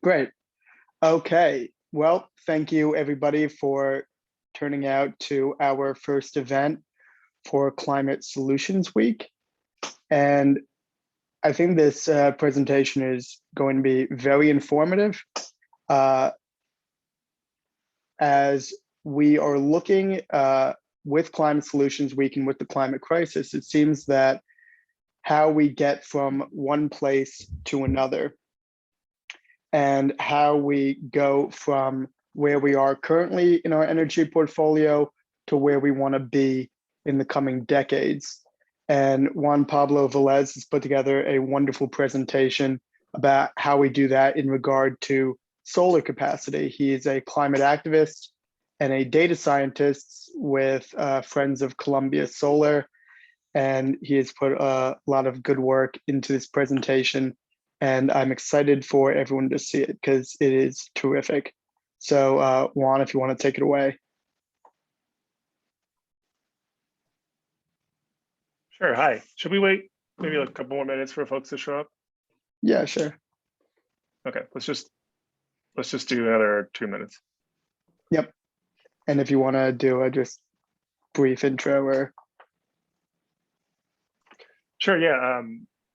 Great. Okay. Well, thank you everybody for turning out to our first event for Climate Solutions Week. And I think this presentation is going to be very informative as we are looking with Climate Solutions Week and with the climate crisis. It seems that how we get from one place to another and how we go from where we are currently in our energy portfolio to where we want to be in the coming decades. And Juan-Pablo Velez has put together a wonderful presentation about how we do that in regard to solar capacity. He is a climate activist and a data scientist with Friends of Columbia Solar. And he has put a lot of good work into this presentation. And I'm excited for everyone to see it because it is terrific. So Juan, if you want to take it away. Sure. Hi. Should we wait maybe a couple more minutes for folks to show up? Yeah, sure. Okay. Let's just do another 2 minutes. Yep. And if you want to do a just brief intro or. Sure. Yeah.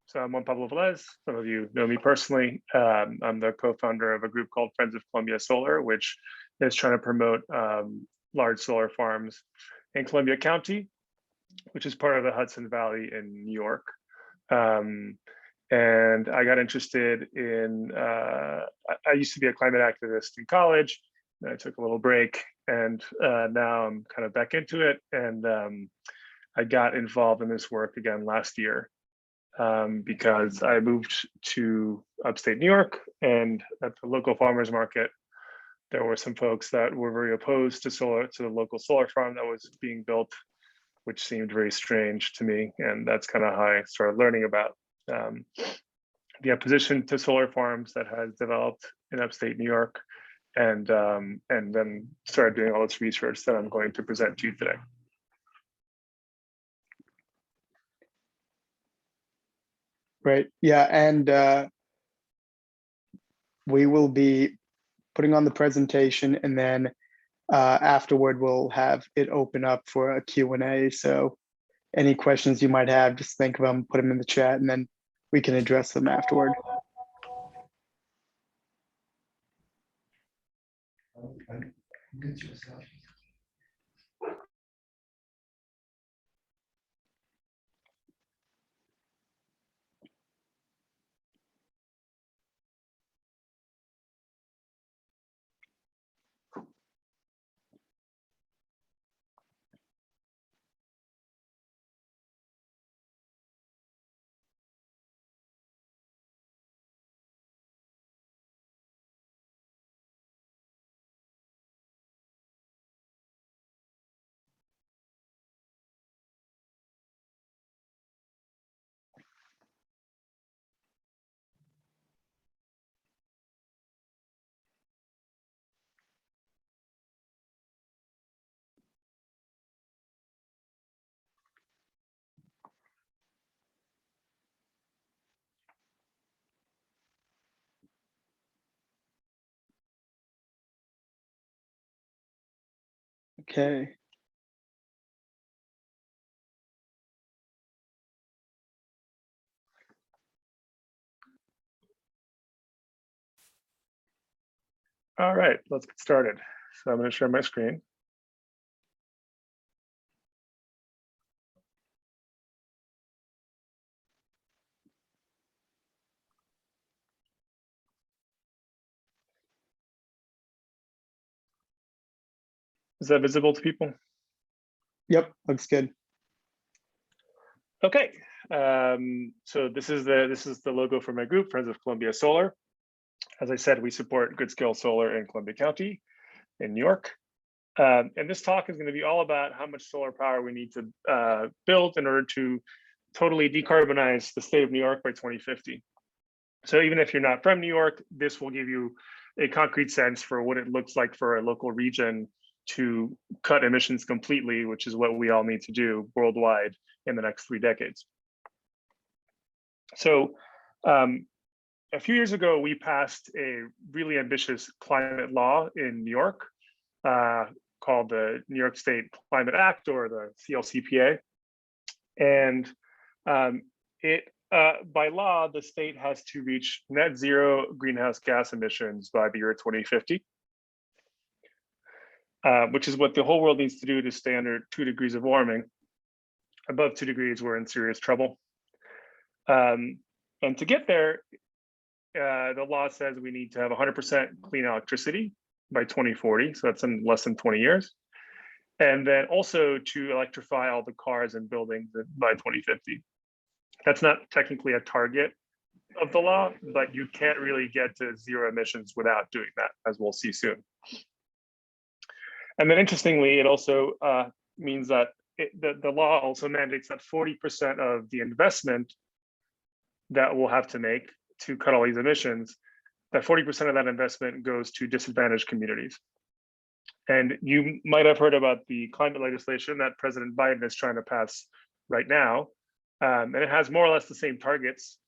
So I'm Juan-Pablo Velez. Some of you know me personally. I'm the co-founder of a group called Friends of Columbia Solar, which is trying to promote large solar farms in Columbia County, which is part of the Hudson Valley in New York. And I got interested in, I used to be a climate activist in college, and I took a little break, and now I'm kind of back into it. And I got involved in this work again last year because I moved to upstate New York, and at the local farmers market, there were some folks that were very opposed to the local solar farm that was being built, which seemed very strange to me. And that's kind of how I started learning about the opposition to solar farms that has developed in upstate New York, and then started doing all this research that I'm going to present to you today. Right. Yeah. And we will be putting on the presentation, and then afterward, we'll have it open up for a Q&A. So any questions you might have, just think of them, put them in the chat, and then we can address them afterward. Okay. All right, let's get started. So I'm going to share my screen. Is that visible to people? Yep, looks good. Okay, so this is the logo for my group, Friends of Columbia Solar. As I said, we support good scale solar in Columbia County in New York. And this talk is going to be all about how much solar power we need to build in order to totally decarbonize the state of New York by 2050. So even if you're not from New York, this will give you a concrete sense for what it looks like for a local region to cut emissions completely, which is what we all need to do worldwide in the next 3 decades. So a few years ago, we passed a really ambitious climate law in New York called the New York State Climate Act, or the CLCPA. And by law, the state has to reach net zero greenhouse gas emissions by the year 2050, which is what the whole world needs to do to stay under 2 degrees of warming. Above 2 degrees, we're in serious trouble. And to get there, the law says we need to have 100% clean electricity by 2040. So that's in less than 20 years. And then also to electrify all the cars and buildings by 2050. That's not technically a target of the law, but you can't really get to zero emissions without doing that, as we'll see soon. And then interestingly, it also means that the law also mandates that 40% of the investment that we'll have to make to cut all these emissions, that 40% of that investment goes to disadvantaged communities. And you might have heard about the climate legislation that President Biden is trying to pass right now. And it has more or less the same targets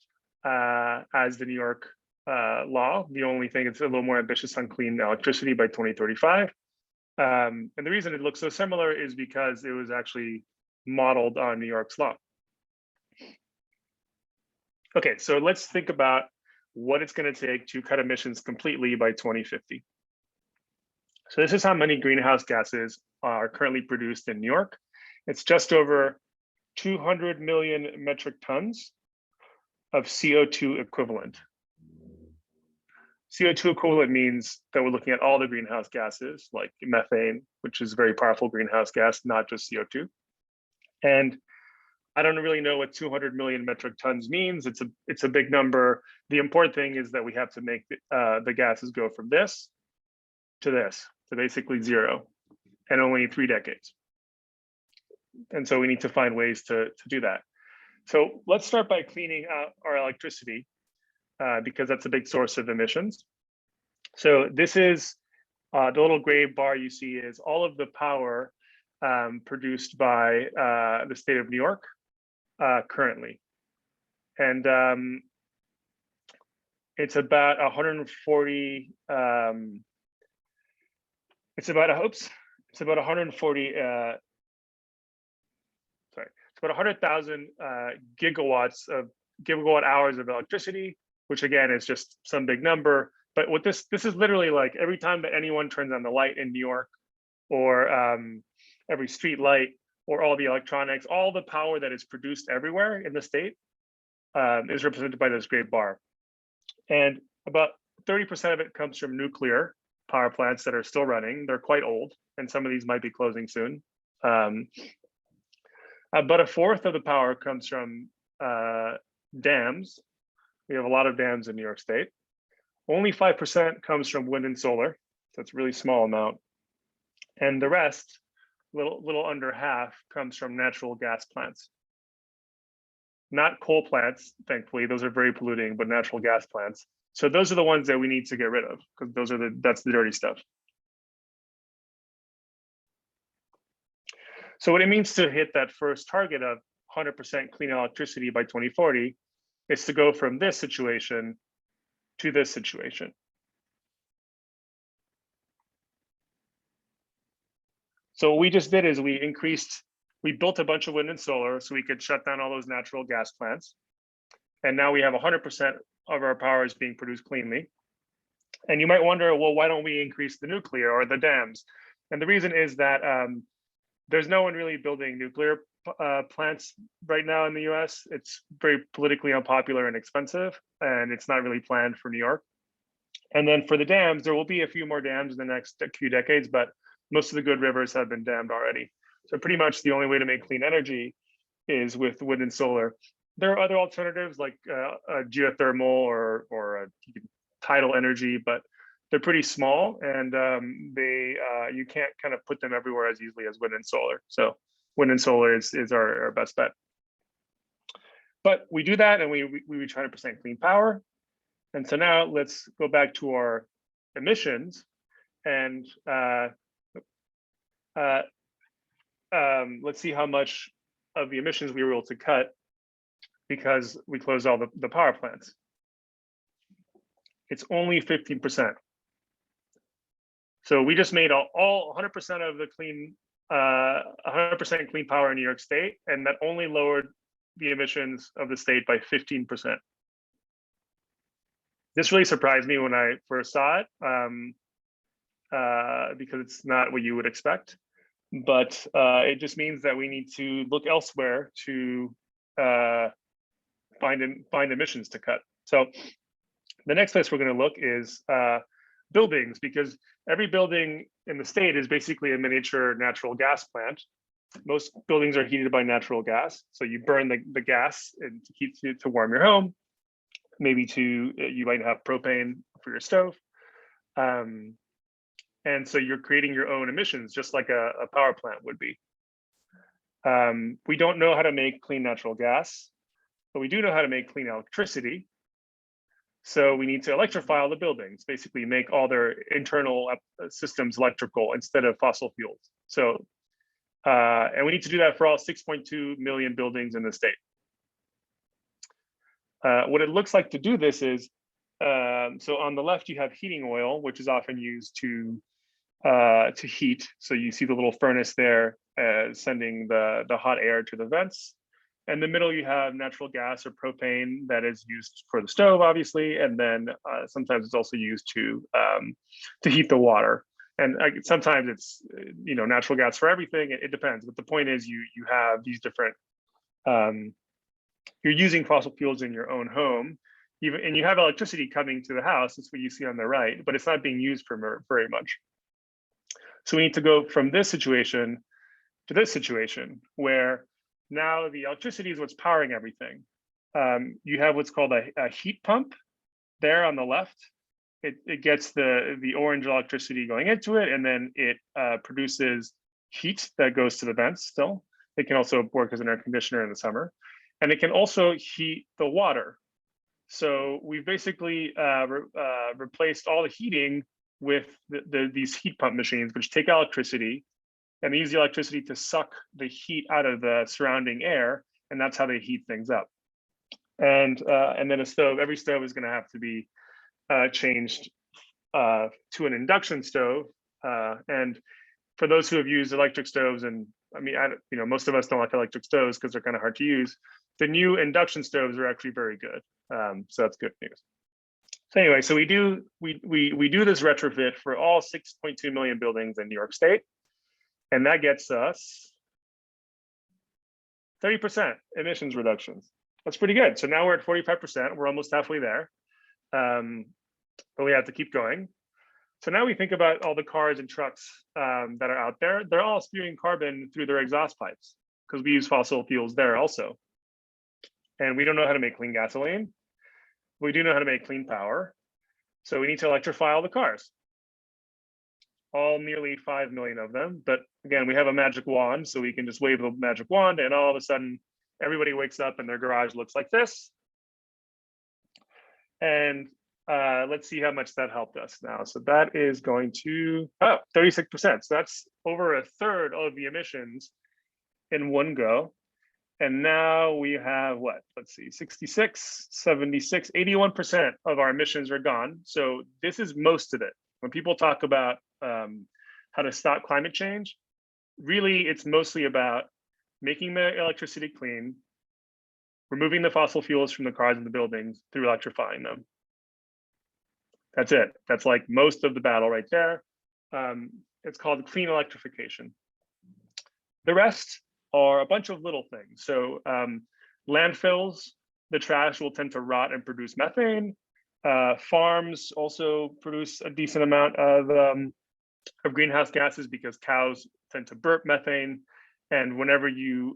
as the New York law. The only thing, it's a little more ambitious on clean electricity by 2035. And the reason it looks so similar is because it was actually modeled on New York's law. Okay, so let's think about what it's going to take to cut emissions completely by 2050. So this is how many greenhouse gases are currently produced in New York. It's just over 200 million metric tons of CO2 equivalent. CO2 equivalent means that we're looking at all the greenhouse gases like methane, which is a very powerful greenhouse gas, not just CO2. And I don't really know what 200 million metric tons means. It's a big number. The important thing is that we have to make the gases go from this to this, to basically zero, and only 3 decades. And so we need to find ways to do that. So let's start by cleaning out our electricity because that's a big source of emissions. So this is the little gray bar you see is all of the power produced by the state of New York currently. And it's about 140, it's about 140, it's about 100,000 gigawatt hours of electricity, which again is just some big number. But what this is literally like every time that anyone turns on the light in New York, or every street light, or all the electronics, all the power that is produced everywhere in the state is represented by this gray bar. And about 30% of it comes from nuclear power plants that are still running. They're quite old, and some of these might be closing soon. But a fourth of the power comes from dams. We have a lot of dams in New York State. Only 5% comes from wind and solar. So it's a really small amount. And the rest, little under half, comes from natural gas plants. Not coal plants, thankfully, those are very polluting, but natural gas plants. So those are the ones that we need to get rid of, because that's the dirty stuff. So what it means to hit that first target of 100% clean electricity by 2040 is to go from this situation to this situation. So what we just did is we built a bunch of wind and solar so we could shut down all those natural gas plants. And now we have 100% of our power is being produced cleanly. And you might wonder, well, why don't we increase the nuclear or the dams? And the reason is that there's no one really building nuclear plants right now in the US. It's very politically unpopular and expensive, and it's not really planned for New York. And then for the dams, there will be a few more dams in the next few decades, but most of the good rivers have been dammed already. So pretty much the only way to make clean energy is with wind and solar. There are other alternatives like geothermal or tidal energy, but they're pretty small, and you can't kind of put them everywhere as easily as wind and solar. So wind and solar is our best bet. But we do that, and we reach 100% clean power. And so now let's go back to our emissions, and let's see how much of the emissions we were able to cut because we closed all the power plants. It's only 15%. So we just made all 100% of the clean, 100% clean power in New York State, and that only lowered the emissions of the state by 15%. This really surprised me when I first saw it, because it's not what you would expect. But it just means that we need to look elsewhere to find emissions to cut. So the next place we're going to look is buildings, because every building in the state is basically a miniature natural gas plant. Most buildings are heated by natural gas. So you burn the gas and to keep to warm your home. Maybe you might have propane for your stove. And so you're creating your own emissions, just like a power plant would be. We don't know how to make clean natural gas, but we do know how to make clean electricity. So we need to electrify all the buildings, basically make all their internal systems electrical instead of fossil fuels. So, and we need to do that for all 6.2 million buildings in the state. What it looks like to do this is, so on the left, you have heating oil, which is often used to heat. So you see the little furnace there sending the hot air to the vents. In the middle, you have natural gas or propane that is used for the stove, obviously, and then sometimes it's also used to heat the water. And sometimes it's natural gas for everything. It depends, but the point is you have these different. You're using fossil fuels in your own home, and you have electricity coming to the house. That's what you see on the right, but it's not being used for very much. So we need to go from this situation to this situation where now the electricity is what's powering everything. You have what's called a heat pump there on the left. It gets the orange electricity going into it, and then it produces heat that goes to the vents still. It can also work as an air conditioner in the summer. And it can also heat the water. So we've basically replaced all the heating with these heat pump machines, which take electricity, and they use the electricity to suck the heat out of the surrounding air, and that's how they heat things up. And then a stove, every stove is going to have to be changed to an induction stove. And for those who have used electric stoves, and I mean, most of us don't like electric stoves because they're kind of hard to use. The new induction stoves are actually very good, so that's good news. So anyway, so we do this retrofit for all 6.2 million buildings in New York State. And that gets us 30% emissions reductions. That's pretty good. So now we're at 45%. We're almost halfway there, but we have to keep going. So now we think about all the cars and trucks that are out there. They're all spewing carbon through their exhaust pipes because we use fossil fuels there also. And we don't know how to make clean gasoline. We do know how to make clean power. So we need to electrify all the cars. All nearly 5 million of them. But again, we have a magic wand, so we can just wave the magic wand and all of a sudden everybody wakes up and their garage looks like this. And let's see how much that helped us now. So that is going to, 36%. So that's over a third of the emissions in one go. And now we have what, let's see, 66, 76, 81% of our emissions are gone. So this is most of it. When people talk about how to stop climate change, really it's mostly about making the electricity clean, removing the fossil fuels from the cars and the buildings through electrifying them. That's it. That's like most of the battle right there. It's called clean electrification. The rest are a bunch of little things. So landfills, the trash will tend to rot and produce methane. Farms also produce a decent amount of greenhouse gases because cows tend to burp methane. And whenever you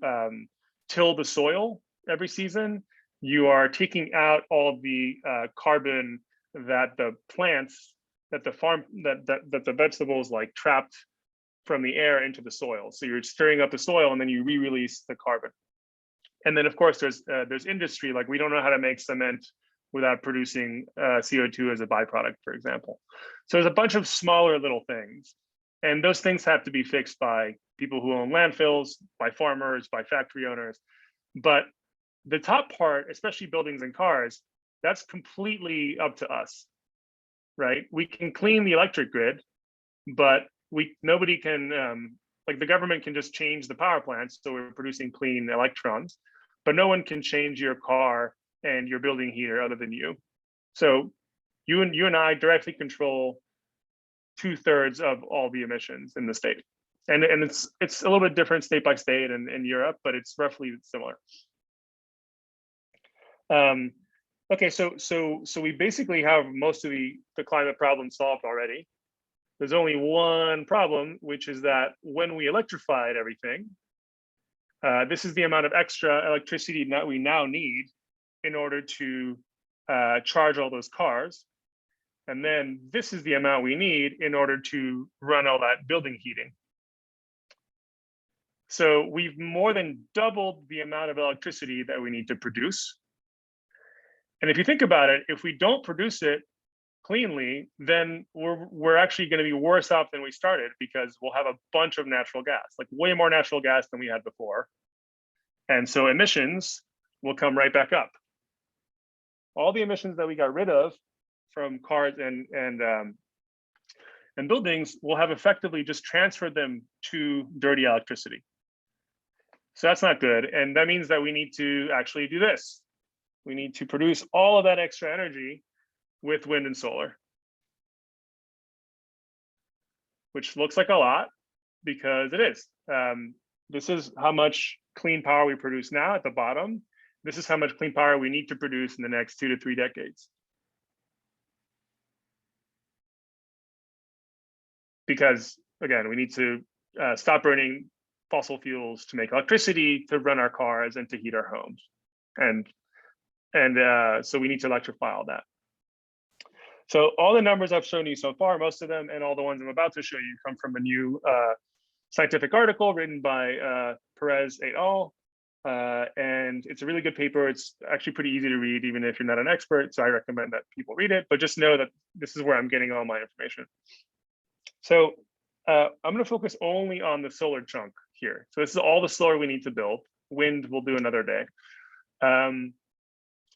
till the soil every season, you are taking out all of the carbon that the plants, that the vegetables like trapped from the air into the soil. So you're stirring up the soil and then you re-release the carbon. And then of course there's industry, like we don't know how to make cement without producing CO2 as a byproduct, for example. So there's a bunch of smaller little things. And those things have to be fixed by people who own landfills, by farmers, by factory owners. But the top part, especially buildings and cars, that's completely up to us. right? We can clean the electric grid, but nobody can, like the government can just change the power plants, so we're producing clean electrons, but no one can change your car and your building heater other than you. So you and I directly control 2/3 of all the emissions in the state. And it's a little bit different state by state and in Europe, but it's roughly similar. Okay, so we basically have most of the climate problem solved already. There's only one problem, which is that when we electrified everything, this is the amount of extra electricity that we now need in order to charge all those cars. And then this is the amount we need in order to run all that building heating. So we've more than doubled the amount of electricity that we need to produce. And if you think about it, if we don't produce it cleanly, then we're actually going to be worse off than we started, because we'll have a bunch of natural gas, like way more natural gas than we had before. And so emissions will come right back up. All the emissions that we got rid of from cars and buildings will have effectively just transferred them to dirty electricity. So that's not good. And that means that we need to actually do this. We need to produce all of that extra energy with wind and solar, which looks like a lot because it is. This is how much clean power we produce now at the bottom. This is how much clean power we need to produce in the next 2 to 3 decades. Because again, we need to stop burning fossil fuels to make electricity, to run our cars, and to heat our homes. And so we need to electrify all that. So all the numbers I've shown you so far, most of them, and all the ones I'm about to show you, come from a new scientific article written by Perez et al. And it's a really good paper. It's actually pretty easy to read, even if you're not an expert. So I recommend that people read it, but just know that this is where I'm getting all my information. So I'm going to focus only on the solar chunk here. So this is all the solar we need to build. Wind we'll do another day.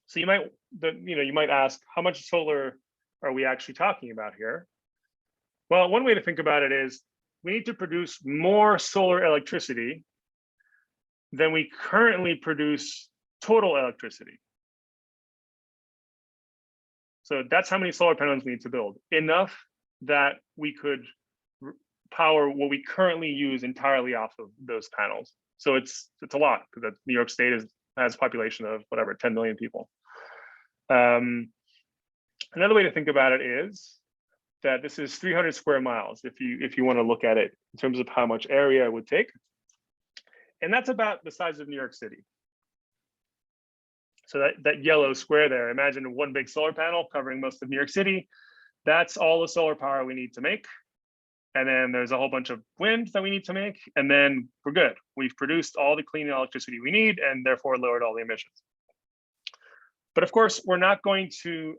So you might ask, how much solar are we actually talking about here? Well, one way to think about it is we need to produce more solar electricity than we currently produce total electricity. So that's how many solar panels we need to build. Enough that we could power what we currently use entirely off of those panels. So it's a lot, because New York State has a population of whatever, 10 million people. Another way to think about it is that this is 300 square miles, if you want to look at it in terms of how much area it would take. And that's about the size of New York City. So that yellow square there, imagine one big solar panel covering most of New York City. That's all the solar power we need to make. And then there's a whole bunch of wind that we need to make. And then we're good. We've produced all the clean electricity we need and therefore lowered all the emissions. But of course, we're not going to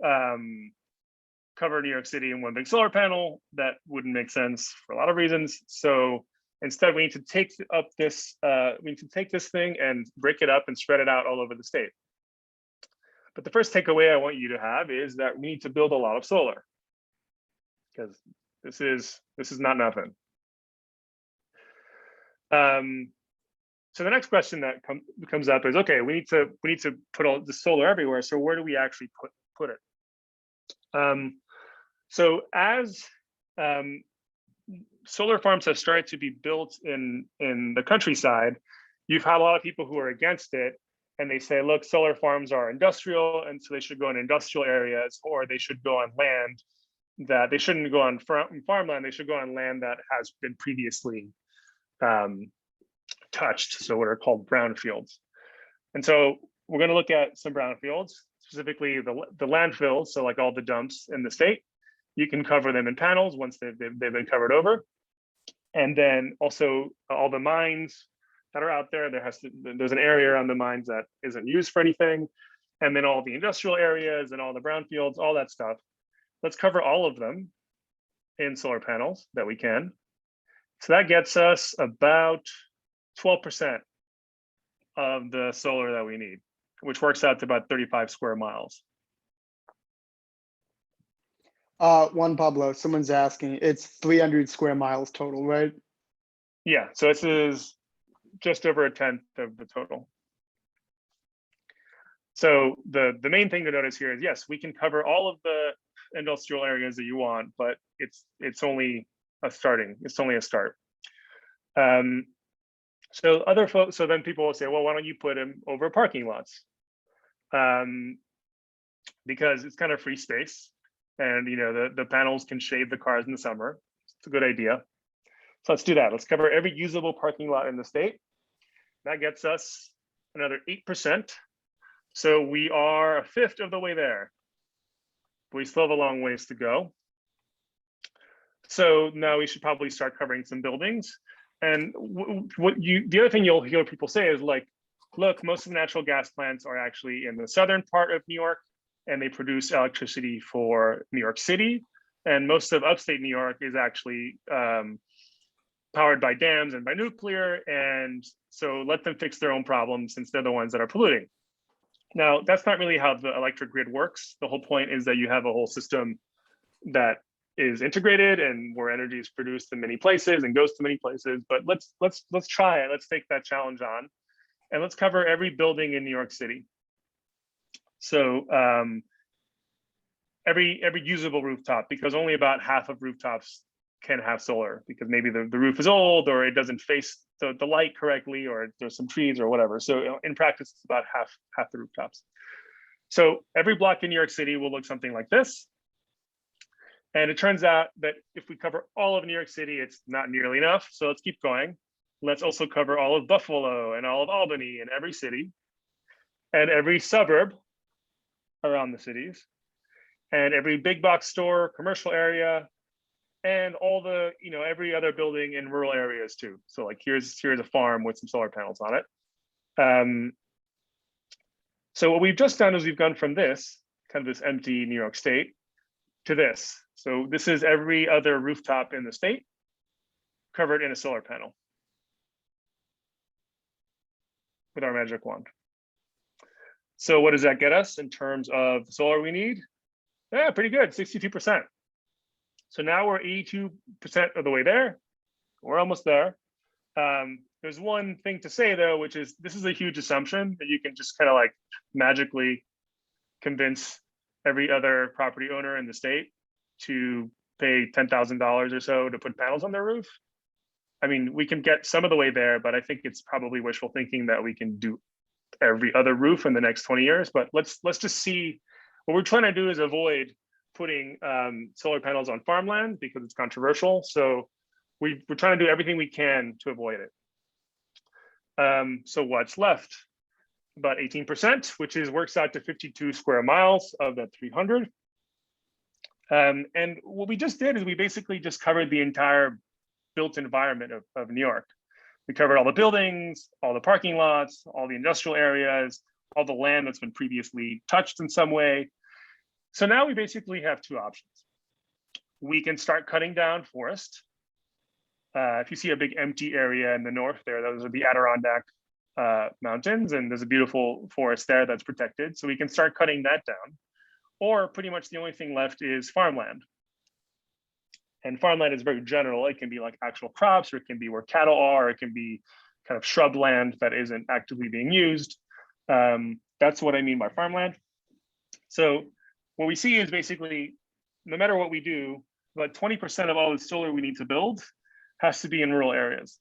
cover New York City in one big solar panel. That wouldn't make sense for a lot of reasons. So instead, we need to take this thing and break it up and spread it out all over the state. But the first takeaway I want you to have is that we need to build a lot of solar, because this is not nothing. So the next question that comes up is, okay, we need to put all the solar everywhere. So where do we actually put it? So as solar farms have started to be built in the countryside, you've had a lot of people who are against it, and they say, look, solar farms are industrial, and so they should go in industrial areas, or they should go on land that they shouldn't go on farmland. They should go on land that has been previously touched, so what are called brownfields. And so we're going to look at some brownfields, specifically the landfills, so like all the dumps in the state. You can cover them in panels once they've been covered over. And then also all the mines that are out there, there's an area around the mines that isn't used for anything. And then all the industrial areas and all the brownfields, all that stuff. Let's cover all of them in solar panels that we can. So that gets us about 12% of the solar that we need, which works out to about 35 square miles. Juan Pablo, someone's asking, it's 300 square miles total, right? Yeah, so this is just over a tenth of the total. So the main thing to notice here is, yes, we can cover all of the industrial areas that you want, but it's only a starting. It's only a start. So other folks, so then people will say, well, why don't you put them over parking lots? Because it's kind of free space, and the panels can shade the cars in the summer. It's a good idea. So let's do that. Let's cover every usable parking lot in the state. That gets us another 8%. So we are a fifth of the way there. We still have a long ways to go. So now we should probably start covering some buildings. And the other thing you'll hear people say is like, look, most of the natural gas plants are actually in the southern part of New York, and they produce electricity for New York City. And most of upstate New York is actually powered by dams and by nuclear. And so let them fix their own problems since they're the ones that are polluting. Now, that's not really how the electric grid works. The whole point is that you have a whole system that is integrated and where energy is produced in many places and goes to many places. But let's try it. Let's take that challenge on, and let's cover every building in New York City. So every usable rooftop, because only about half of rooftops can have solar, because maybe the roof is old, or it doesn't face the light correctly, or there's some trees or whatever. So in practice, it's about half the rooftops. So every block in New York City will look something like this. And it turns out that if we cover all of New York City, it's not nearly enough. So let's keep going. Let's also cover all of Buffalo and all of Albany and every city and every suburb around the cities and every big box store, commercial area, and all the, every other building in rural areas too. So like here's a farm with some solar panels on it. So what we've just done is we've gone from this, kind of this empty New York state, to this. So this is every other rooftop in the state covered in a solar panel with our magic wand. So what does that get us in terms of the solar we need? Yeah, pretty good, 62%. So now we're 82% of the way there. We're almost there. There's one thing to say though, which is this is a huge assumption that you can just kind of like magically convince every other property owner in the state to pay $10,000 or so to put panels on their roof. I mean, we can get some of the way there, but I think it's probably wishful thinking that we can do every other roof in the next 20 years. But let's just see. What we're trying to do is avoid putting solar panels on farmland because it's controversial. So we're trying to do everything we can to avoid it. So what's left? About 18%, which works out to 52 square miles of that 300. And what we just did is we basically just covered the entire built environment of New York. We covered all the buildings, all the parking lots, all the industrial areas, all the land that's been previously touched in some way. So now we basically have two options. We can start cutting down forest. If you see a big empty area in the north there, those are the Adirondack mountains, and there's a beautiful forest there that's protected. So we can start cutting that down. Or pretty much the only thing left is farmland. And farmland is very general. It can be like actual crops, or it can be where cattle are, it can be kind of shrubland that isn't actively being used. That's what I mean by farmland. So what we see is basically, no matter what we do, about 20% of all the solar we need to build has to be in rural areas.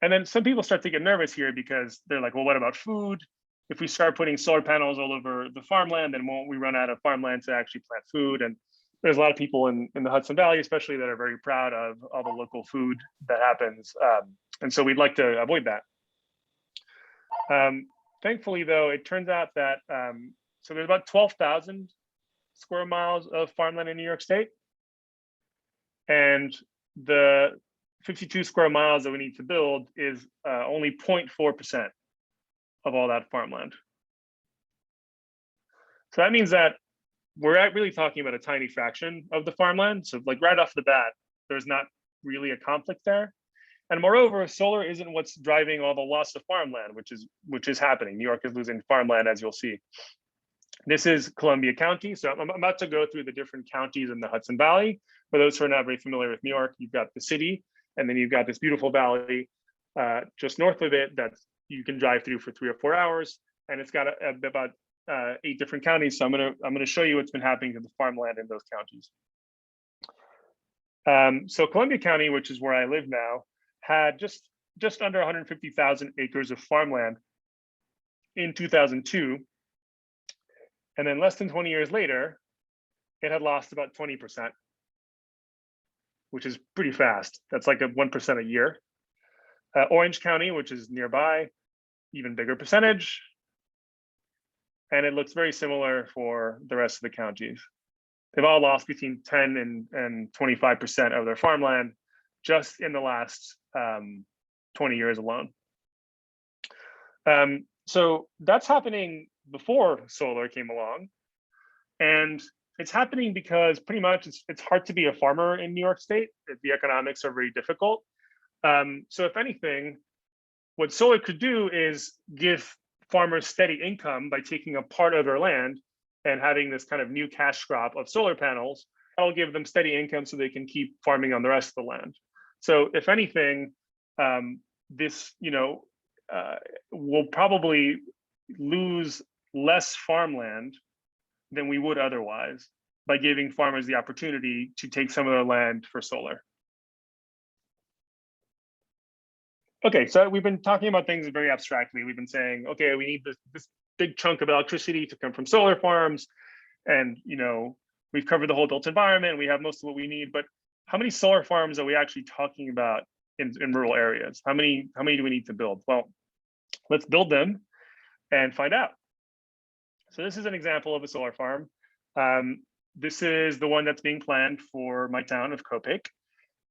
And then some people start to get nervous here because they're like, well, what about food? If we start putting solar panels all over the farmland, then won't we run out of farmland to actually plant food? And there's a lot of people in the Hudson Valley, especially, that are very proud of all the local food that happens. And so we'd like to avoid that. Thankfully, though, it turns out that, so there's about 12,000 square miles of farmland in New York State. And the 52 square miles that we need to build is only 0.4% of all that farmland. So that means that we're really talking about a tiny fraction of the farmland. So like right off the bat, there's not really a conflict there. And moreover, solar isn't what's driving all the loss of farmland, which is happening. New York is losing farmland, as you'll see. This is Columbia County. So I'm about to go through the different counties in the Hudson Valley. For those who are not very familiar with New York, you've got the city, and then you've got this beautiful valley just north of it that you can drive through for 3 or 4 hours, and it's got about 8 different counties. So I'm gonna show you what's been happening to the farmland in those counties. So Columbia County, which is where I live now, had just under 150,000 acres of farmland in 2002. And then less than 20 years later, it had lost about 20%, which is pretty fast. That's like a 1% a year. Orange County, which is nearby, even bigger percentage. And it looks very similar for the rest of the counties. They've all lost between 10 and 25% of their farmland just in the last 20 years alone. So that's happening before solar came along. And it's happening because pretty much it's hard to be a farmer in New York State. The economics are very difficult. So if anything, what solar could do is give farmers steady income by taking a part of their land and having this kind of new cash crop of solar panels. That'll give them steady income so they can keep farming on the rest of the land. So if anything, this will probably lose less farmland than we would otherwise by giving farmers the opportunity to take some of their land for solar. Okay, so we've been talking about things very abstractly. We've been saying, okay, we need this big chunk of electricity to come from solar farms, and we've covered the whole built environment. We have most of what we need, but how many solar farms are we actually talking about in rural areas? How many do we need to build? Well, let's build them and find out. So this is an example of a solar farm. This is the one that's being planned for my town of Kopek.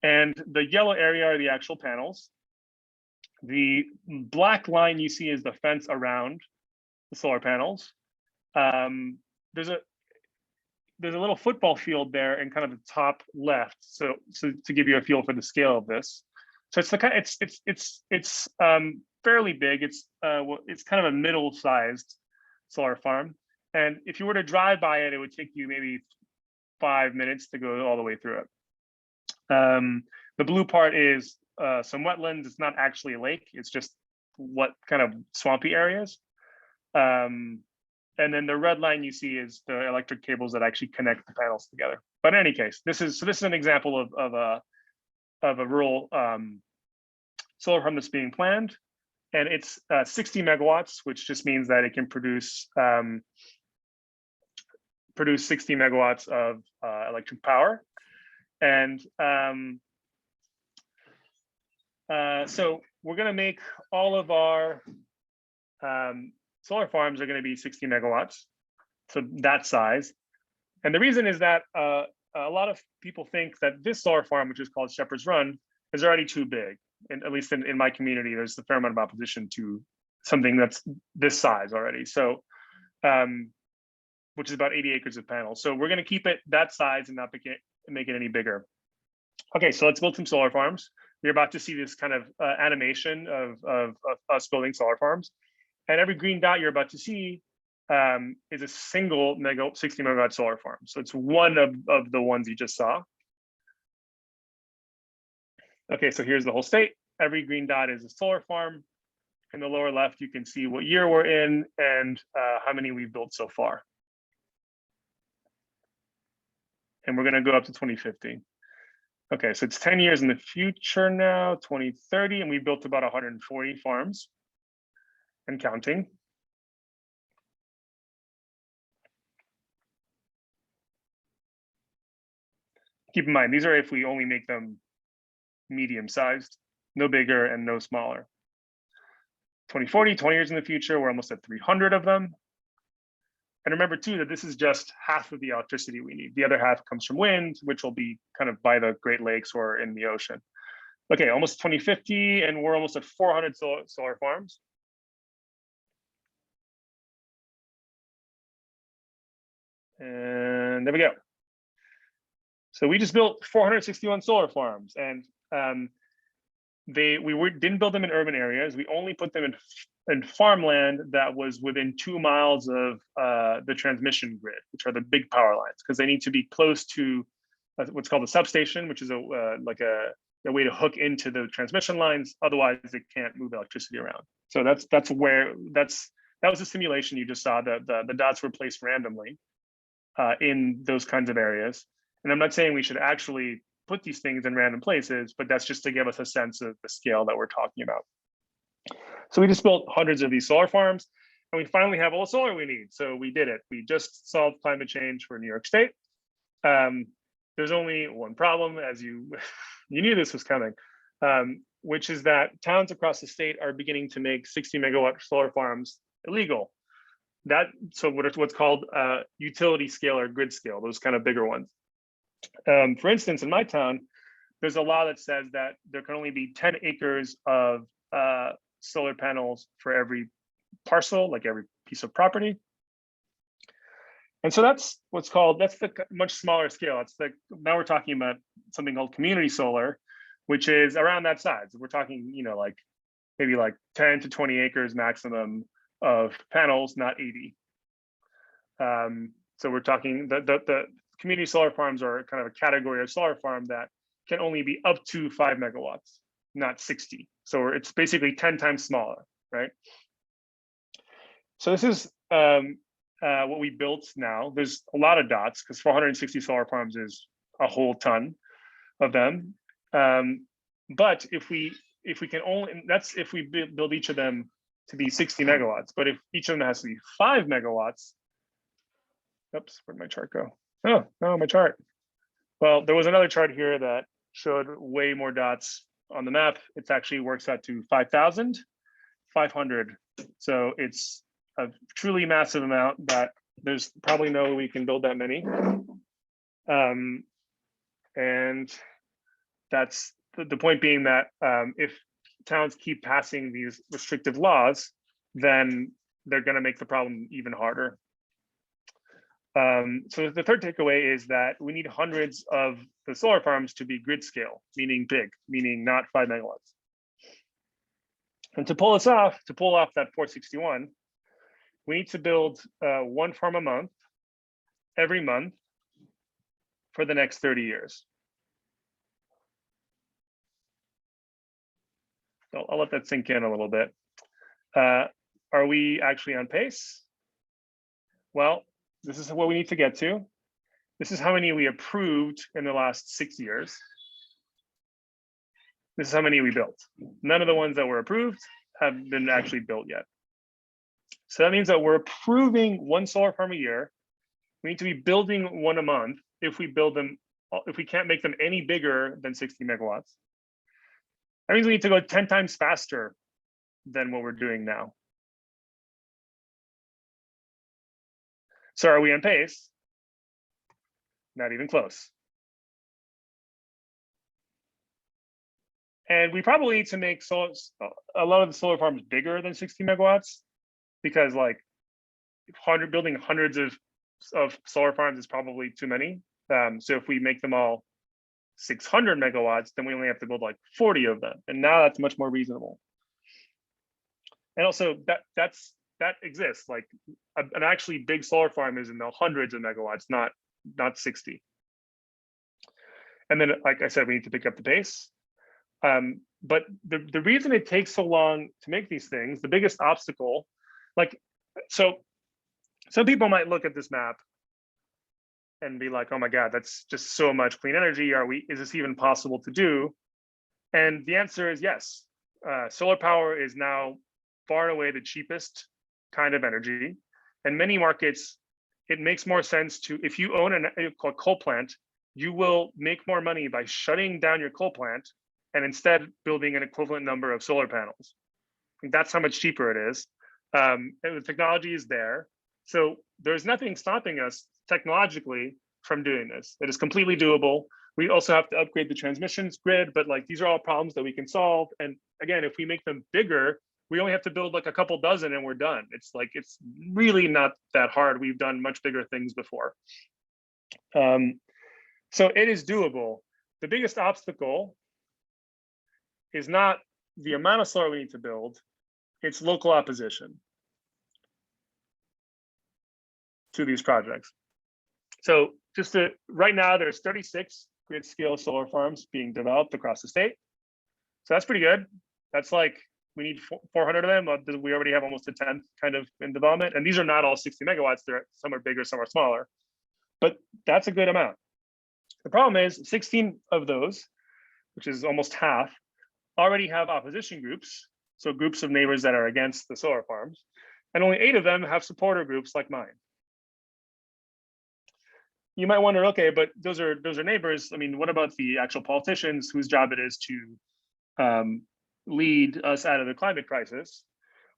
And the yellow area are the actual panels. The black line you see is the fence around the solar panels. There's a little football field there in kind of the top left. So to give you a feel for the scale of this. So it's fairly big. It's kind of a middle-sized solar farm. And if you were to drive by it, it would take you maybe 5 minutes to go all the way through it. The blue part is some wetlands. It's not actually a lake. It's just what kind of swampy areas. And then the red line you see is the electric cables that actually connect the panels together. But in any case, this is an example of a rural solar farm that's being planned. And it's 60 megawatts, which just means that it can produce 60 megawatts of electric power. And so we're going to make all of our solar farms are going to be 60 megawatts, so that size. And the reason is that a lot of people think that this solar farm, which is called Shepherd's Run, is already too big. And at least in my community, there's a fair amount of opposition to something that's this size already. So, which is about 80 acres of panels. So we're going to keep it that size and not make it any bigger. Okay, so let's build some solar farms. You're about to see this kind of animation of us building solar farms. And every green dot you're about to see is a single 60 megawatt solar farm. So it's one of the ones you just saw. Okay, so here's the whole state. Every green dot is a solar farm. In the lower left, you can see what year we're in and how many we've built so far. And we're going to go up to 2050. Okay, so it's 10 years in the future now, 2030, and we built about 140 farms and counting. Keep in mind, these are if we only make them medium-sized, no bigger and no smaller. 2040, 20 years in the future, we're almost at 300 of them. And remember too, that this is just half of the electricity we need. The other half comes from wind, which will be kind of by the Great Lakes or in the ocean. Okay, almost 2050, and we're almost at 400 solar farms. And there we go. So we just built 461 solar farms. And didn't build them in urban areas. We only put them in farmland that was within 2 miles of the transmission grid, which are the big power lines, because they need to be close to what's called a substation, which is a way to hook into the transmission lines. Otherwise, it can't move electricity around. So that was a simulation you just saw. The dots were placed randomly in those kinds of areas. And I'm not saying we should actually put these things in random places, but that's just to give us a sense of the scale that we're talking about. So we just built hundreds of these solar farms, and we finally have all the solar we need. So we did it. We just solved climate change for New York State. There's only one problem, as you knew this was coming, which is that towns across the state are beginning to make 60 megawatt solar farms illegal. So what's called utility scale or grid scale, those kind of bigger ones. For instance, in my town, there's a law that says that there can only be 10 acres of solar panels for every parcel, like every piece of property. And so that's the much smaller scale. Now we're talking about something called community solar, which is around that size. We're talking, like maybe like 10 to 20 acres maximum of panels, not 80. So we're talking the community solar farms are kind of a category of solar farm that can only be up to 5 megawatts, not 60. So it's basically 10 times smaller, right? So this is what we built now. There's a lot of dots because 460 solar farms is a whole ton of them. But if we can only, that's if we build each of them to be 60 megawatts. But if each of them has to be 5 megawatts, oops, where'd my chart go? Oh, no, my chart. Well, there was another chart here that showed way more dots on the map. It actually works out to 5,500. So it's a truly massive amount that there's probably no way we can build that many. And that's the point being that if towns keep passing these restrictive laws, then they're going to make the problem even harder. So the third takeaway is that we need hundreds of the solar farms to be grid scale, meaning big, meaning not 5 megawatts. And to pull off that 461, we need to build one farm a month, every month, for the next 30 years. So I'll let that sink in a little bit. Are we actually on pace? Well, this is what we need to get to. This is how many we approved in the last 6 years. This is how many we built. None of the ones that were approved have been actually built yet. So that means that we're approving one solar farm a year. We need to be building one a month if we can't make them any bigger than 60 megawatts. That means we need to go 10 times faster than what we're doing now. So are we on pace? Not even close. And we probably need to make a lot of the solar farms bigger than 60 megawatts because building hundreds of solar farms is probably too many. So if we make them all 600 megawatts, then we only have to build like 40 of them. And now that's much more reasonable. And also that exists. Like an actually big solar farm is in the hundreds of megawatts, not 60. And then, like I said, we need to pick up the pace. But the reason it takes so long to make these things, the biggest obstacle, so some people might look at this map and be like, oh my God, that's just so much clean energy. Is this even possible to do? And the answer is yes. Solar power is now far and away the cheapest kind of energy. And many markets, it makes more sense if you own a coal plant, you will make more money by shutting down your coal plant and instead building an equivalent number of solar panels. And that's how much cheaper it is. And the technology is there. So there's nothing stopping us technologically from doing this. It is completely doable. We also have to upgrade the transmissions grid, but these are all problems that we can solve. And again, if we make them bigger, we only have to build a couple dozen and we're done. It's really not that hard. We've done much bigger things before. So it is doable. The biggest obstacle is not the amount of solar we need to build, it's local opposition to these projects. So right now, there's 36 grid scale solar farms being developed across the state. So that's pretty good. That's like, we need 400 of them. We already have almost a 10th kind of in development. And these are not all 60 megawatts. Some are bigger, some are smaller, but that's a good amount. The problem is 16 of those, which is almost half, already have opposition groups. So groups of neighbors that are against the solar farms. And only 8 of them have supporter groups like mine. You might wonder, okay, but those are neighbors. I mean, what about the actual politicians whose job it is to lead us out of the climate crisis?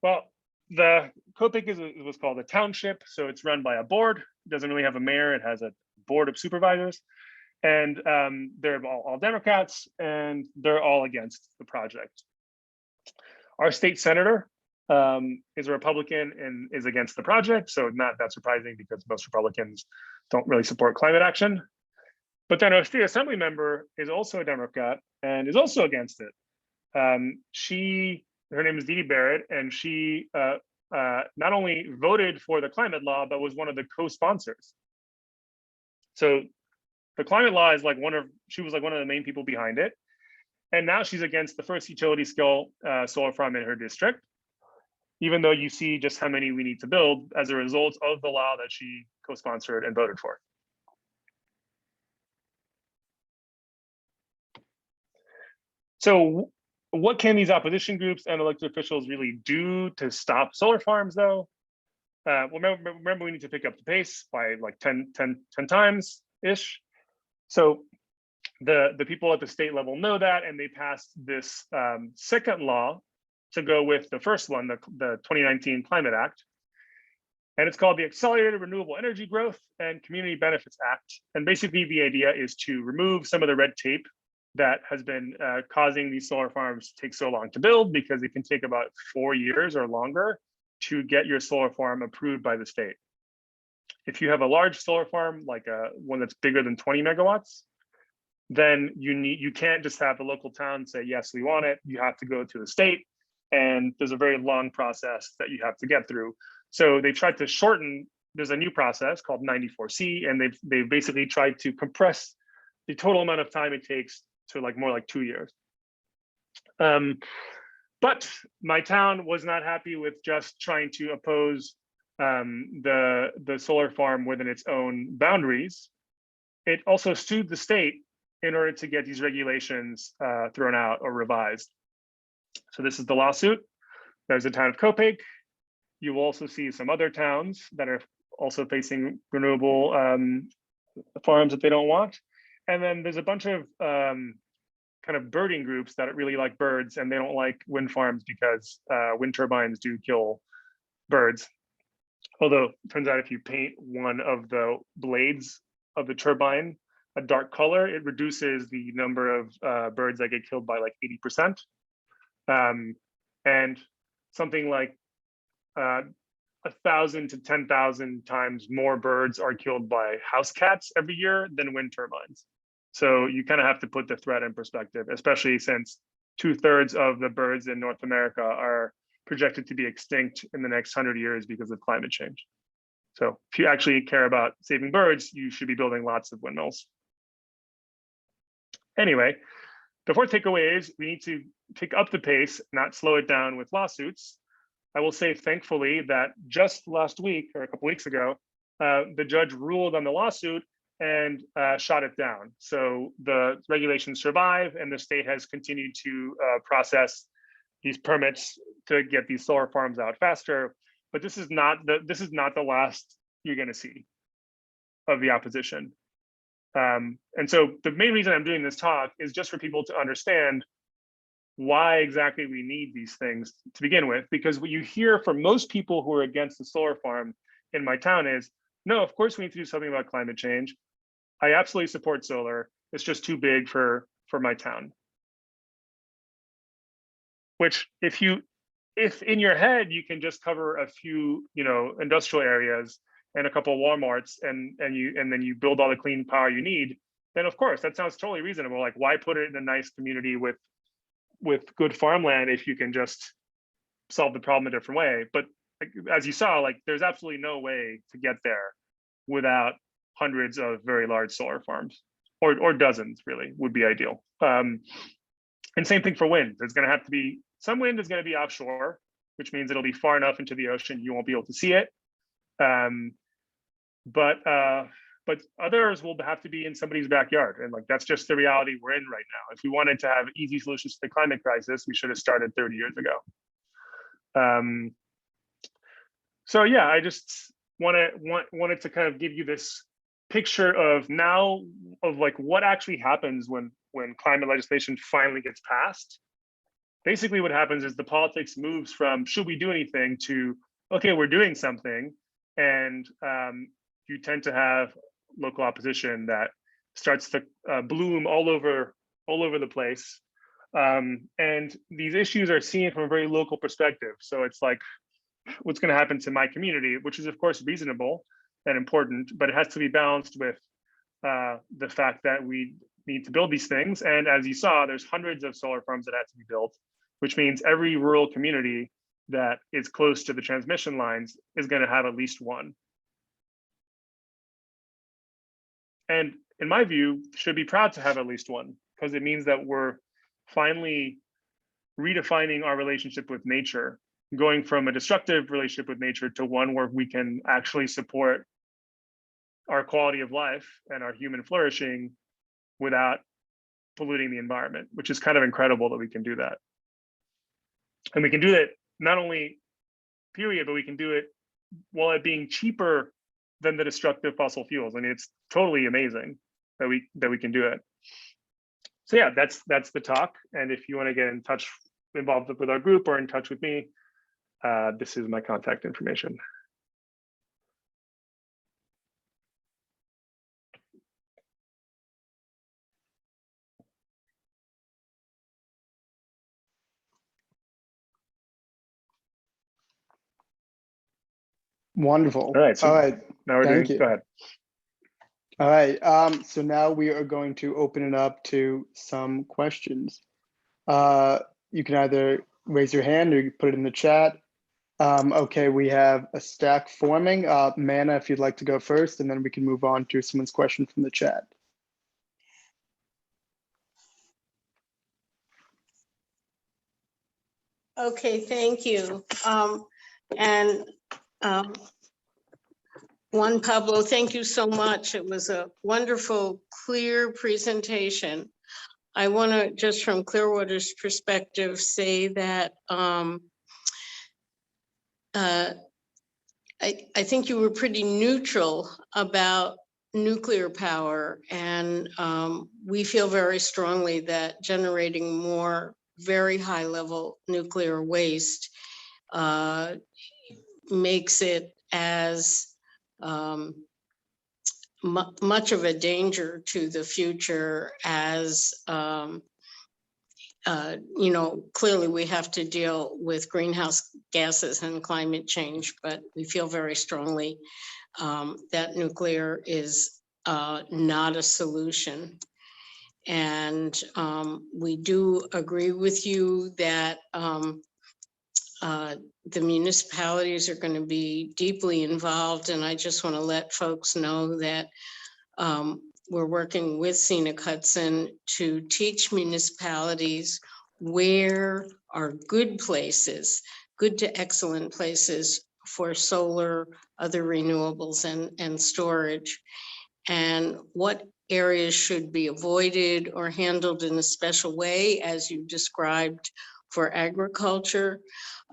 Well, the Kopik is what's called a township, so it's run by a board. It doesn't really have a mayor; it has a board of supervisors, and they're all Democrats, and they're all against the project. Our state senator is a Republican and is against the project, so not that surprising because most Republicans don't really support climate action. But then our state assembly member is also a Democrat and is also against it. Her name is Dee Barrett, and she not only voted for the climate law, but was one of the co-sponsors. So the climate law is like she was like one of the main people behind it. And now she's against the first utility scale solar farm in her district, even though you see just how many we need to build as a result of the law that she co-sponsored and voted for. So what can these opposition groups and elected officials really do to stop solar farms, though? Well, remember, we need to pick up the pace by like 10 times-ish. So the people at the state level know that, and they passed this second law to go with the first one, the 2019 Climate Act. And it's called the Accelerated Renewable Energy Growth and Community Benefits Act. And basically the idea is to remove some of the red tape that has been causing these solar farms to take so long to build, because it can take about 4 years or longer to get your solar farm approved by the state. If you have a large solar farm, like one that's bigger than 20 megawatts, then you can't just have the local town say, yes, we want it. You have to go to the state, and there's a very long process that you have to get through. So they tried to shorten, there's a new process called 94C, and they've basically tried to compress the total amount of time it takes to more like 2 years. But my town was not happy with just trying to oppose the solar farm within its own boundaries. It also sued the state in order to get these regulations thrown out or revised. So this is the lawsuit. There's the town of Kopik. You will also see some other towns that are also facing renewable farms that they don't want. And then there's a bunch of kind of birding groups that really like birds, and they don't like wind farms because wind turbines do kill birds. Although it turns out if you paint one of the blades of the turbine a dark color, it reduces the number of birds that get killed by like 80%. And something like 1,000 to 10,000 times more birds are killed by house cats every year than wind turbines. So you kind of have to put the threat in perspective, especially since 2/3 of the birds in North America are projected to be extinct in the next 100 years because of climate change. So if you actually care about saving birds, you should be building lots of windmills. Anyway, before takeaways, we need to pick up the pace, not slow it down with lawsuits. I will say, thankfully, that just last week or a couple weeks ago, the judge ruled on the lawsuit and shot it down. So the regulations survive, and the state has continued to process these permits to get these solar farms out faster. But this is not the last you're going to see of the opposition. And so the main reason I'm doing this talk is just for people to understand why exactly we need these things to begin with, because what you hear from most people who are against the solar farm in my town is, no, of course we need to do something about climate change. I absolutely support solar. It's just too big for my town. Which if in your head you can just cover a few, industrial areas and a couple of Walmarts, and then you build all the clean power you need, then of course that sounds totally reasonable. Like, why put it in a nice community with good farmland if you can just solve the problem a different way. But like, as you saw, like there's absolutely no way to get there without hundreds of very large solar farms, or dozens really would be ideal. And same thing for wind. There's going to have to be some wind is going to be offshore, which means it'll be far enough into the ocean you won't be able to see it. But others will have to be in somebody's backyard, and like that's just the reality we're in right now. If we wanted to have easy solutions to the climate crisis, we should have started 30 years ago. So yeah, I just wanted to kind of give you this picture of now of like what actually happens when climate legislation finally gets passed. Basically what happens is the politics moves from should we do anything to okay, we're doing something, and you tend to have local opposition that starts to bloom all over the place. And these issues are seen from a very local perspective. So it's like, what's going to happen to my community, which is of course reasonable and important, but it has to be balanced with the fact that we need to build these things. And as you saw, there's hundreds of solar farms that have to be built, which means every rural community that is close to the transmission lines is going to have at least one. And in my view, should be proud to have at least one, because it means that we're finally redefining our relationship with nature, going from a destructive relationship with nature to one where we can actually support our quality of life and our human flourishing without polluting the environment, which is kind of incredible that we can do that. And we can do it not only period, but we can do it while it being cheaper than the destructive fossil fuels. I mean, it's totally amazing that we can do it. So yeah, that's the talk. And if you want to get in touch, involved with our group or in touch with me, this is my contact information. Wonderful. All right. So all right. now we're Thank doing, you. go ahead. All right. So now we are going to open it up to some questions. You can either raise your hand or you can put it in the chat. Okay, we have a stack forming. Mana, if you'd like to go first, and then we can move on to someone's question from the chat. Okay, thank you. Juan-Pablo, thank you so much. It was a wonderful, clear presentation. I want to, just from Clearwater's perspective, say that I think you were pretty neutral about nuclear power, and we feel very strongly that generating more very high level nuclear waste makes it as much of a danger to the future as you know, clearly we have to deal with greenhouse gases and climate change, but we feel very strongly that nuclear is not a solution. And we do agree with you that the municipalities are going to be deeply involved. And I just want to let folks know that we're working with Scenic Hudson to teach municipalities where are good places, good to excellent places for solar, other renewables and storage, and what areas should be avoided or handled in a special way, as you described for agriculture,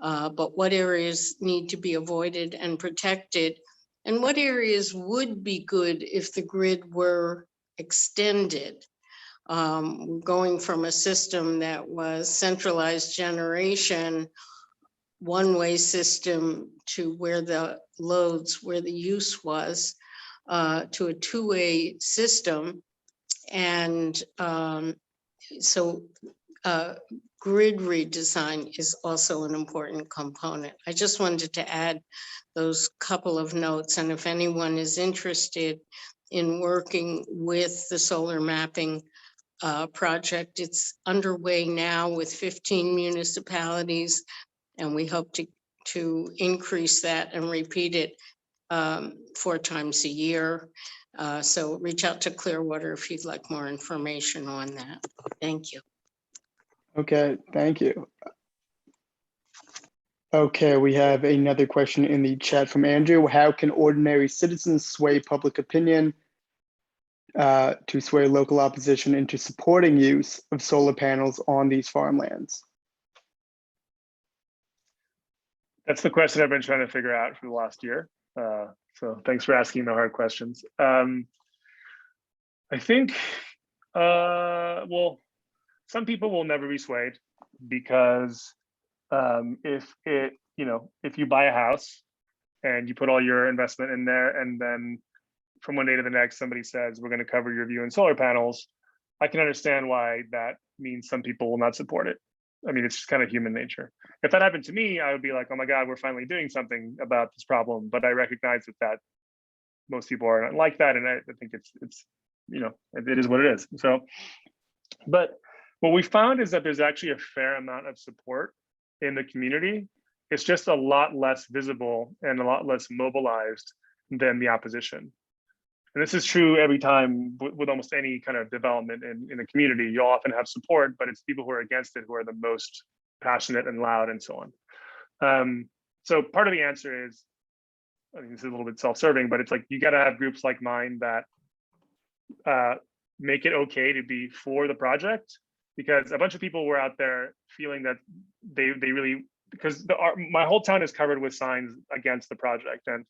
but what areas need to be avoided and protected, and what areas would be good if the grid were extended. Going from a system that was centralized generation, one-way system to where the loads, where the use was, to a two-way system. And so grid redesign is also an important component. I just wanted to add those couple of notes. And if anyone is interested in working with the solar mapping project. It's underway now with 15 municipalities, and we hope to increase that and repeat it 4 times a year. So reach out to Clearwater if you'd like more information on that. Thank you. Okay, thank you. Okay, we have another question in the chat from Andrew. How can ordinary citizens sway public opinion to sway local opposition into supporting use of solar panels on these farmlands? That's the question I've been trying to figure out for the last year. So thanks for asking the hard questions. I think, well, some people will never be swayed because if you buy a house and you put all your investment in there, and then from one day to the next, somebody says, we're going to cover your view in solar panels, I can understand why that means some people will not support it. I mean, it's just kind of human nature. If that happened to me, I would be like, oh my God, we're finally doing something about this problem. But I recognize that most people are not like that. And I think it's it is what it is. So, but what we found is that there's actually a fair amount of support in the community. It's just a lot less visible and a lot less mobilized than the opposition. And this is true every time with almost any kind of development in a community. You'll often have support, but it's people who are against it who are the most passionate and loud and so on. So part of the answer is, I mean, this is a little bit self-serving, but it's like, you got to have groups like mine that make it okay to be for the project, because a bunch of people were out there feeling that they really, because my whole town is covered with signs against the project. And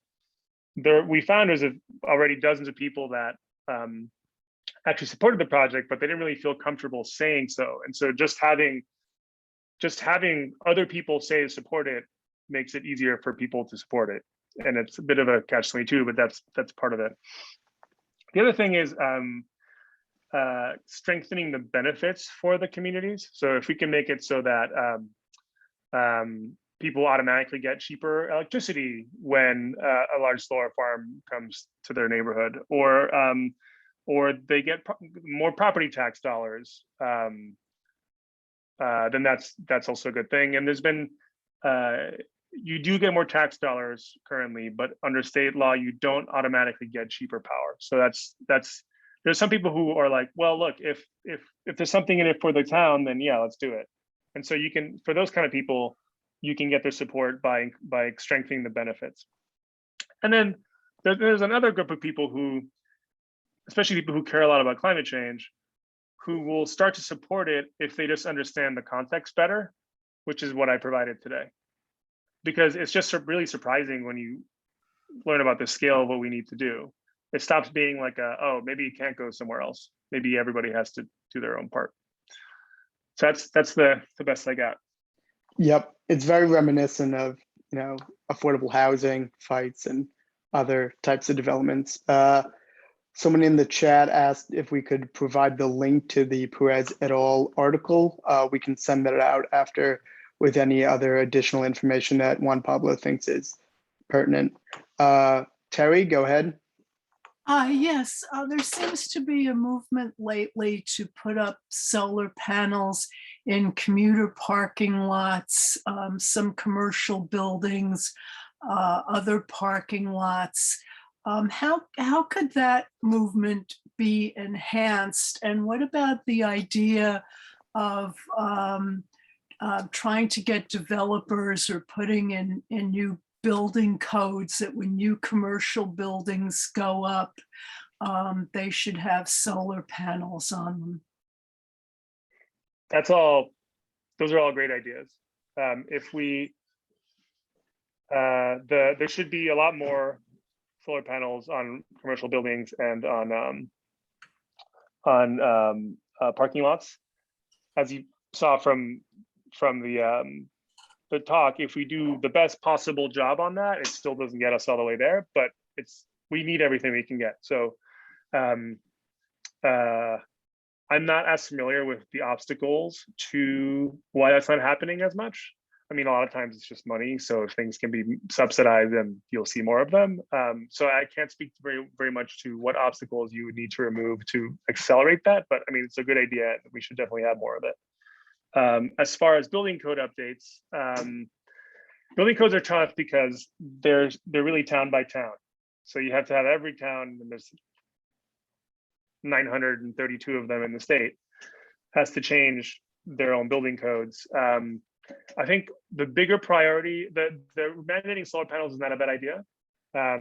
we found there's already dozens of people that actually supported the project, but they didn't really feel comfortable saying so. And so just having other people say to support it makes it easier for people to support it. And it's a bit of a catch-22, but that's part of it. The other thing is strengthening the benefits for the communities. So if we can make it so that people automatically get cheaper electricity when a large solar farm comes to their neighborhood, or they get more property tax dollars, then that's also a good thing. And there's been you do get more tax dollars currently, but under state law, you don't automatically get cheaper power. So there's some people who are like, well, look, if there's something in it for the town, then yeah, let's do it. And so you can, for those kind of people, you can get their support by strengthening the benefits. And then there's another group of people who, especially people who care a lot about climate change, who will start to support it if they just understand the context better, which is what I provided today. Because it's just really surprising when you learn about the scale of what we need to do. It stops being like, oh, maybe you can't go somewhere else. Maybe everybody has to do their own part. So that's the best I got. Yep, it's very reminiscent of affordable housing fights and other types of developments. Someone in the chat asked if we could provide the link to the Perez et al. Article. We can send that out after with any other additional information that Juan-Pablo thinks is pertinent. Terry, go ahead. Yes, there seems to be a movement lately to put up solar panels in commuter parking lots, some commercial buildings, other parking lots. How could that movement be enhanced? And what about the idea of trying to get developers or putting in new building codes that when new commercial buildings go up, they should have solar panels on them? Those are all great ideas. There should be a lot more solar panels on commercial buildings and on parking lots. As you saw from the talk, if we do the best possible job on that, it still doesn't get us all the way there, but we need everything we can get. So I'm not as familiar with the obstacles to why that's not happening as much. I mean, a lot of times it's just money. So if things can be subsidized, then you'll see more of them. So I can't speak very much to what obstacles you would need to remove to accelerate that. But I mean, it's a good idea. We should definitely have more of it. As far as building code updates, building codes are tough because they're really town by town. So you have to have every town, and there's 932 of them in the state, has to change their own building codes. I think the bigger priority, the mandating solar panels is not a bad idea. I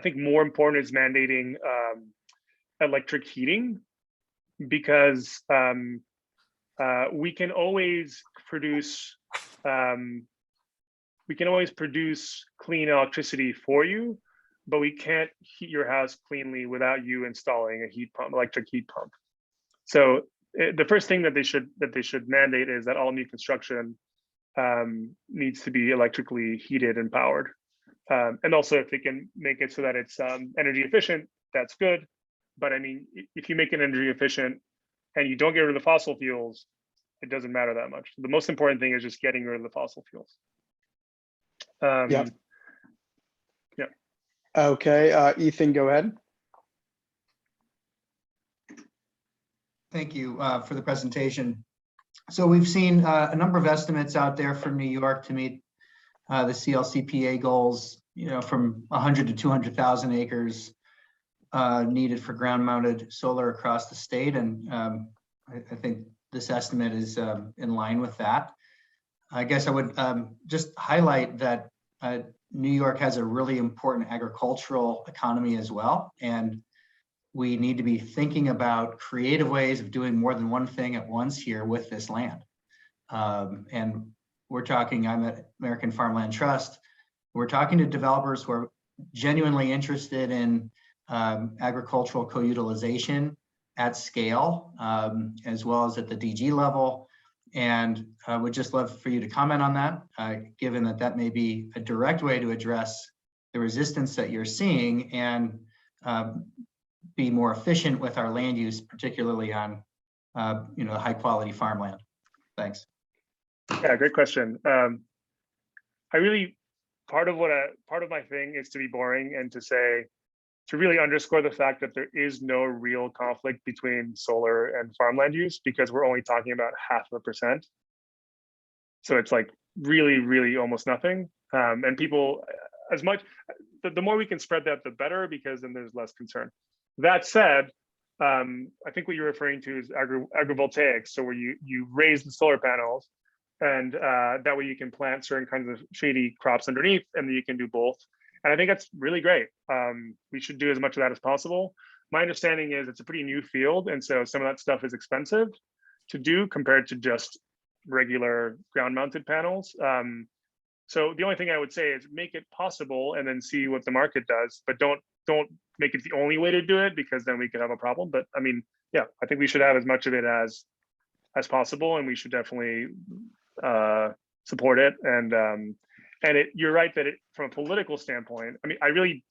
think more important is mandating electric heating, because we can always produce clean electricity for you, but we can't heat your house cleanly without you installing a heat pump, electric heat pump. So the first thing that they should mandate is that all new construction needs to be electrically heated and powered. And also, if they can make it so that it's energy efficient, that's good. But I mean, if you make it energy efficient and you don't get rid of the fossil fuels, it doesn't matter that much. The most important thing is just getting rid of the fossil fuels. Yeah. Okay, Ethan, go ahead. Thank you for the presentation. So we've seen a number of estimates out there from New York to meet the CLCPA goals, from 100 to 200,000 acres needed for ground-mounted solar across the state. And I think this estimate is in line with that. I guess I would just highlight that New York has a really important agricultural economy as well. And we need to be thinking about creative ways of doing more than one thing at once here with this land. And we're talking, I'm at American Farmland Trust. We're talking to developers who are genuinely interested in agricultural co-utilization at scale, as well as at the DG level. And I would just love for you to comment on that, given that that may be a direct way to address the resistance that you're seeing and be more efficient with our land use, particularly on high quality farmland. Thanks. Yeah, great question. Part of my thing is to be boring and to really underscore the fact that there is no real conflict between solar and farmland use, because we're only talking about 0.5%. So it's like really, really almost nothing. And people, the more we can spread that, the better, because then there's less concern. That said, I think what you're referring to is agrivoltaics. So where you raise the solar panels, and that way you can plant certain kinds of shady crops underneath, and then you can do both. And I think that's really great. We should do as much of that as possible. My understanding is it's a pretty new field, and so some of that stuff is expensive to do compared to just regular ground-mounted panels. So the only thing I would say is make it possible and then see what the market does, but don't make it the only way to do it, because then we could have a problem. But I mean, yeah, I think we should have as much of it as possible, and we should definitely support it. And you're right that from a political standpoint, I mean, I really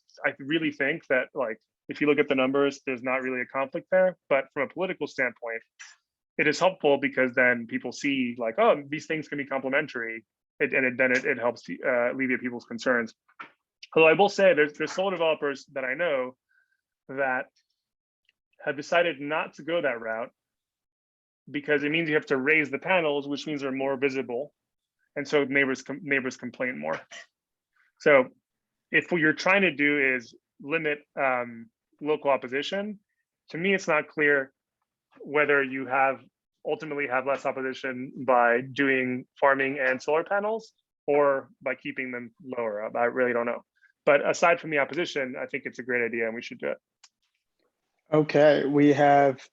think that, like, if you look at the numbers, there's not really a conflict there. But from a political standpoint, it is helpful, because then people see, like, oh, these things can be complementary, and then it helps alleviate people's concerns. Although I will say there's solar developers that I know that have decided not to go that route, because it means you have to raise the panels, which means they're more visible. And so neighbors complain more. So if what you're trying to do is limit local opposition, to me, it's not clear whether you ultimately have less opposition by doing farming and solar panels, or by keeping them lower. I really don't know. But aside from the opposition, I think it's a great idea and we should do it. Okay, we have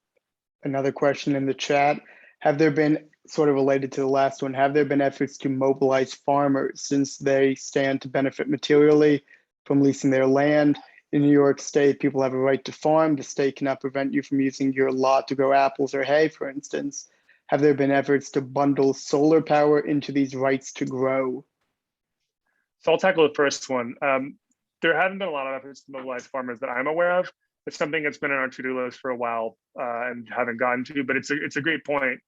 another question in the chat. Have there been, sort of related to the last one, have there been efforts to mobilize farmers, since they stand to benefit materially from leasing their land? In New York State, people have a right to farm. The state cannot prevent you from using your lot to grow apples or hay, for instance. Have there been efforts to bundle solar power into these rights to grow? So I'll tackle the first one. There haven't been a lot of efforts to mobilize farmers that I'm aware of. It's something that's been on our to-do list for a while and haven't gotten to, but it's a great point.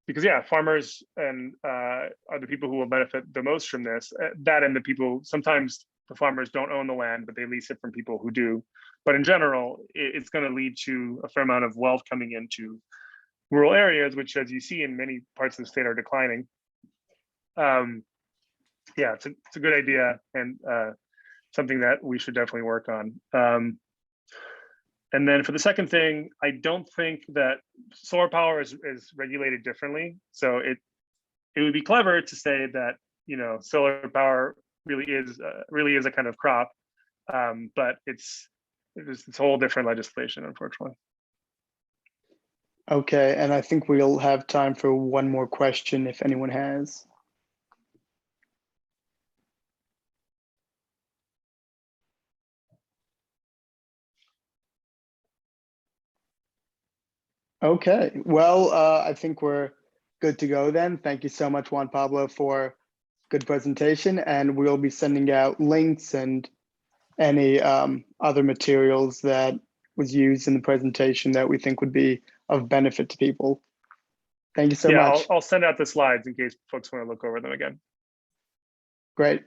because yeah, farmers and are the people who will benefit the most from this. That and the people, sometimes the farmers don't own the land, but they lease it from people who do. But in general, it's going to lead to a fair amount of wealth coming into rural areas, which, as you see in many parts of the state, are declining. Yeah, it's a good idea, and something that we should definitely work on. And then for the second thing, I don't think that solar power is regulated differently. So it would be clever to say that, you know, solar power really is a kind of crop, but it's a whole different legislation, unfortunately. Okay, and I think we'll have time for one more question if anyone has. Okay, well, I think we're good to go then. Thank you so much, Juan-Pablo, for good presentation, and we'll be sending out links and any other materials that was used in the presentation that we think would be of benefit to people. Thank you so much. I'll send out the slides in case folks want to look over them again. Great.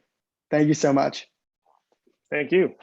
Thank you so much. Thank you.